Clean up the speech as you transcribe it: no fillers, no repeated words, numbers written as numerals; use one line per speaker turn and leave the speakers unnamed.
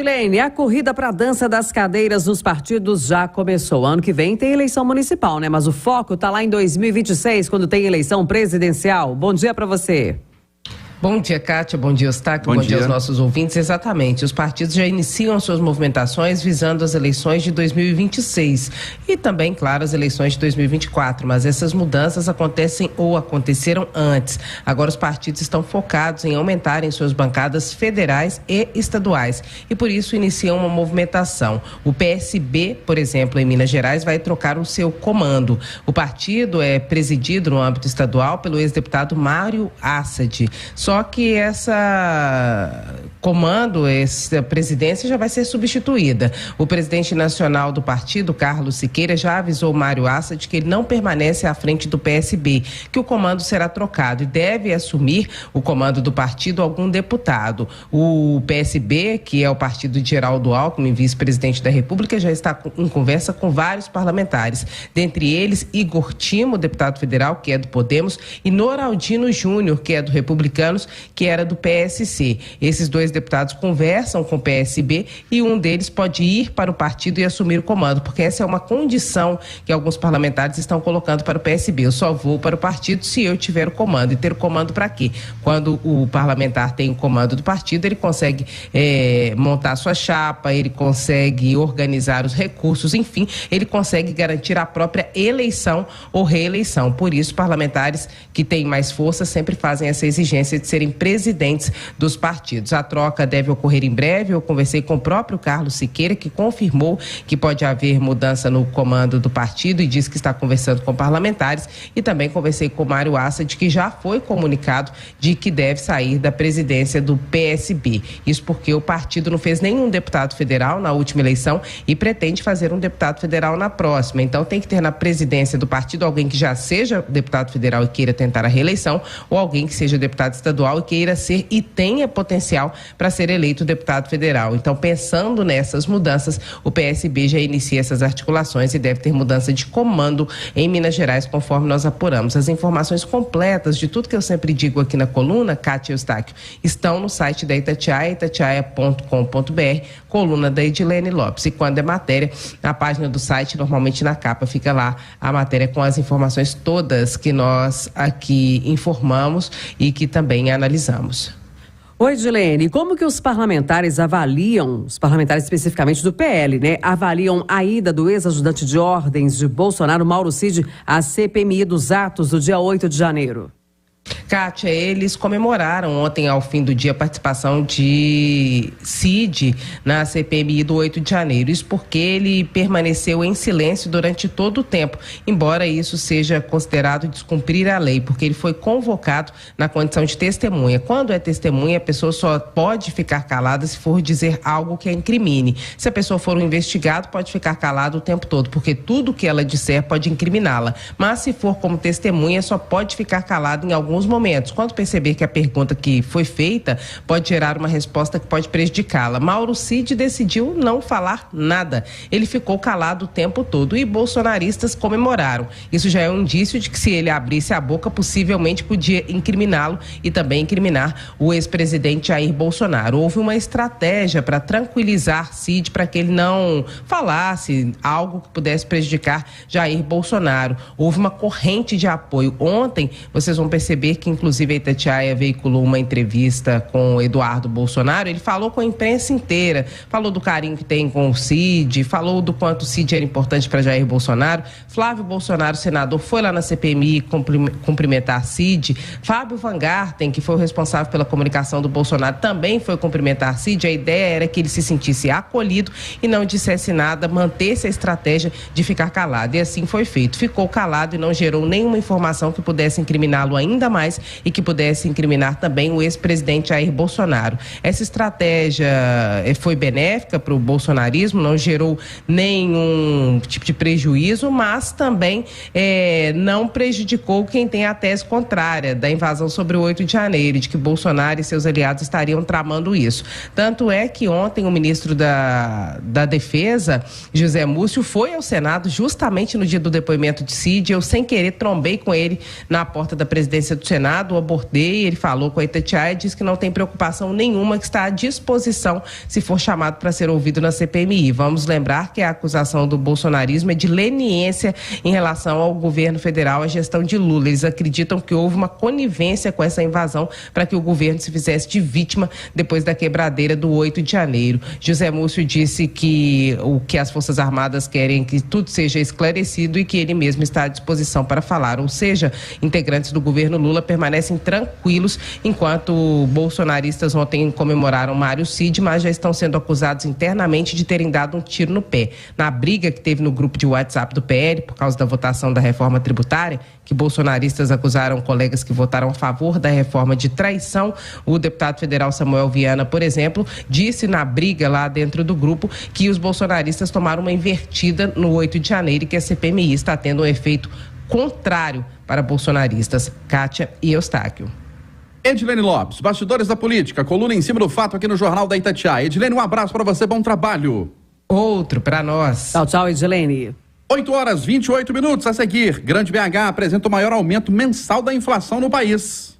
Silene, a corrida para a dança das cadeiras dos partidos já começou. Ano que vem tem eleição municipal, né? Mas o foco está lá em 2026, quando tem eleição presidencial. Bom dia para você.
Bom dia, Kátia. Bom dia, Eustáquio. Bom dia aos nossos ouvintes. Exatamente. Os partidos já iniciam suas movimentações visando as eleições de 2026 e também, claro, as eleições de 2024. Mas essas mudanças acontecem ou aconteceram antes. Agora os partidos estão focados em aumentarem suas bancadas federais e estaduais e por isso iniciam uma movimentação. O PSB, por exemplo, em Minas Gerais, vai trocar o seu comando. O partido é presidido no âmbito estadual pelo ex-deputado Mário Assad. Só que essa presidência já vai ser substituída. O presidente nacional do partido, Carlos Siqueira, já avisou Mário Assad que ele não permanece à frente do PSB, que o comando será trocado e deve assumir o comando do partido algum deputado. O PSB, que é o partido de Geraldo Alckmin, vice-presidente da República, já está em conversa com vários parlamentares, dentre eles Igor Timo, deputado federal, que é do Podemos, e Noraldino Júnior, que é do Republicanos, que era do PSC. Esses dois deputados conversam com o PSB e um deles pode ir para o partido e assumir o comando, porque essa é uma condição que alguns parlamentares estão colocando para o PSB. Eu só vou para o partido se eu tiver o comando. E ter o comando para quê? Quando o parlamentar tem o comando do partido, ele consegue montar sua chapa, ele consegue organizar os recursos, enfim, ele consegue garantir a própria eleição ou reeleição. Por isso, parlamentares que têm mais força sempre fazem essa exigência de serem presidentes dos partidos. A troca deve ocorrer em breve. Eu conversei com o próprio Carlos Siqueira, que confirmou que pode haver mudança no comando do partido e disse que está conversando com parlamentares, e também conversei com o Mário Assad, que já foi comunicado de que deve sair da presidência do PSB. Isso porque o partido não fez nenhum deputado federal na última eleição e pretende fazer um deputado federal na próxima. Então tem que ter na presidência do partido alguém que já seja deputado federal e queira tentar a reeleição, ou alguém que seja deputado estadual e queira ser e tenha potencial para ser eleito deputado federal. Então, pensando nessas mudanças, o PSB já inicia essas articulações e deve ter mudança de comando em Minas Gerais, conforme nós apuramos. As informações completas de tudo que eu sempre digo aqui na coluna, Kátia e Eustáquio, estão no site da Itatiaia, itatiaia.com.br, coluna da Edilene Lopes. E quando é matéria, na página do site, normalmente na capa, fica lá a matéria com as informações todas que nós aqui informamos e que também analisamos.
Oi, Edilene, como que os parlamentares avaliam, os parlamentares especificamente do PL, né, avaliam a ida do ex-ajudante de ordens de Bolsonaro, Mauro Cid, à CPMI dos atos do dia 8 de janeiro?
Kátia, eles comemoraram ontem, ao fim do dia, a participação de Cid na CPMI do 8 de janeiro. Isso porque ele permaneceu em silêncio durante todo o tempo, embora isso seja considerado descumprir a lei, porque ele foi convocado na condição de testemunha. Quando é testemunha, a pessoa só pode ficar calada se for dizer algo que a incrimine. Se a pessoa for um investigado, pode ficar calada o tempo todo, porque tudo que ela disser pode incriminá-la. Mas se for como testemunha, só pode ficar calada em alguns momentos. Quando perceber que a pergunta que foi feita pode gerar uma resposta que pode prejudicá-la. Mauro Cid decidiu não falar nada. Ele ficou calado o tempo todo e bolsonaristas comemoraram. Isso já é um indício de que, se ele abrisse a boca, possivelmente podia incriminá-lo e também incriminar o ex-presidente Jair Bolsonaro. Houve uma estratégia para tranquilizar Cid, para que ele não falasse algo que pudesse prejudicar Jair Bolsonaro. Houve uma corrente de apoio. Ontem, vocês vão perceber que, inclusive, a Itatiaia veiculou uma entrevista com o Eduardo Bolsonaro. Ele falou com a imprensa inteira, falou do carinho que tem com o Cid, falou do quanto o Cid era importante para Jair Bolsonaro. Flávio Bolsonaro, senador, foi lá na CPMI cumprimentar Cid. Fábio Van Garten, que foi o responsável pela comunicação do Bolsonaro, também foi cumprimentar Cid. A ideia era que ele se sentisse acolhido e não dissesse nada, mantesse a estratégia de ficar calado. E assim foi feito. Ficou calado e não gerou nenhuma informação que pudesse incriminá-lo ainda mais e que pudesse incriminar também o ex-presidente Jair Bolsonaro. Essa estratégia foi benéfica para o bolsonarismo, não gerou nenhum tipo de prejuízo, mas também não prejudicou quem tem a tese contrária da invasão sobre o 8 de janeiro, de que Bolsonaro e seus aliados estariam tramando isso. Tanto é que ontem o ministro da Defesa, José Múcio, foi ao Senado justamente no dia do depoimento de Cid. Eu, sem querer, trombei com ele na porta da presidência do Senado Senado, o abordei, ele falou com a Itatiaia e disse que não tem preocupação nenhuma, que está à disposição se for chamado para ser ouvido na CPMI. Vamos lembrar que a acusação do bolsonarismo é de leniência em relação ao governo federal, à gestão de Lula. Eles acreditam que houve uma conivência com essa invasão para que o governo se fizesse de vítima depois da quebradeira do 8 de janeiro. José Múcio disse que o que as Forças Armadas querem é que tudo seja esclarecido e que ele mesmo está à disposição para falar. Ou seja, integrantes do governo Lula permanecem tranquilos, enquanto bolsonaristas ontem comemoraram Mário Cid, mas já estão sendo acusados internamente de terem dado um tiro no pé. Na briga que teve no grupo de WhatsApp do PL, por causa da votação da reforma tributária, que bolsonaristas acusaram colegas que votaram a favor da reforma de traição, o deputado federal Samuel Viana, por exemplo, disse na briga lá dentro do grupo que os bolsonaristas tomaram uma invertida no 8 de janeiro e que a CPMI está tendo um efeito contrário para bolsonaristas. Kátia e Eustáquio.
Edilene Lopes, bastidores da política, coluna em cima do fato aqui no Jornal da Itatiaia. Edilene, um abraço para você, bom trabalho.
Outro para nós.
Tchau, tchau, Edilene.
8h28 a seguir. Grande BH apresenta o maior aumento mensal da inflação no país.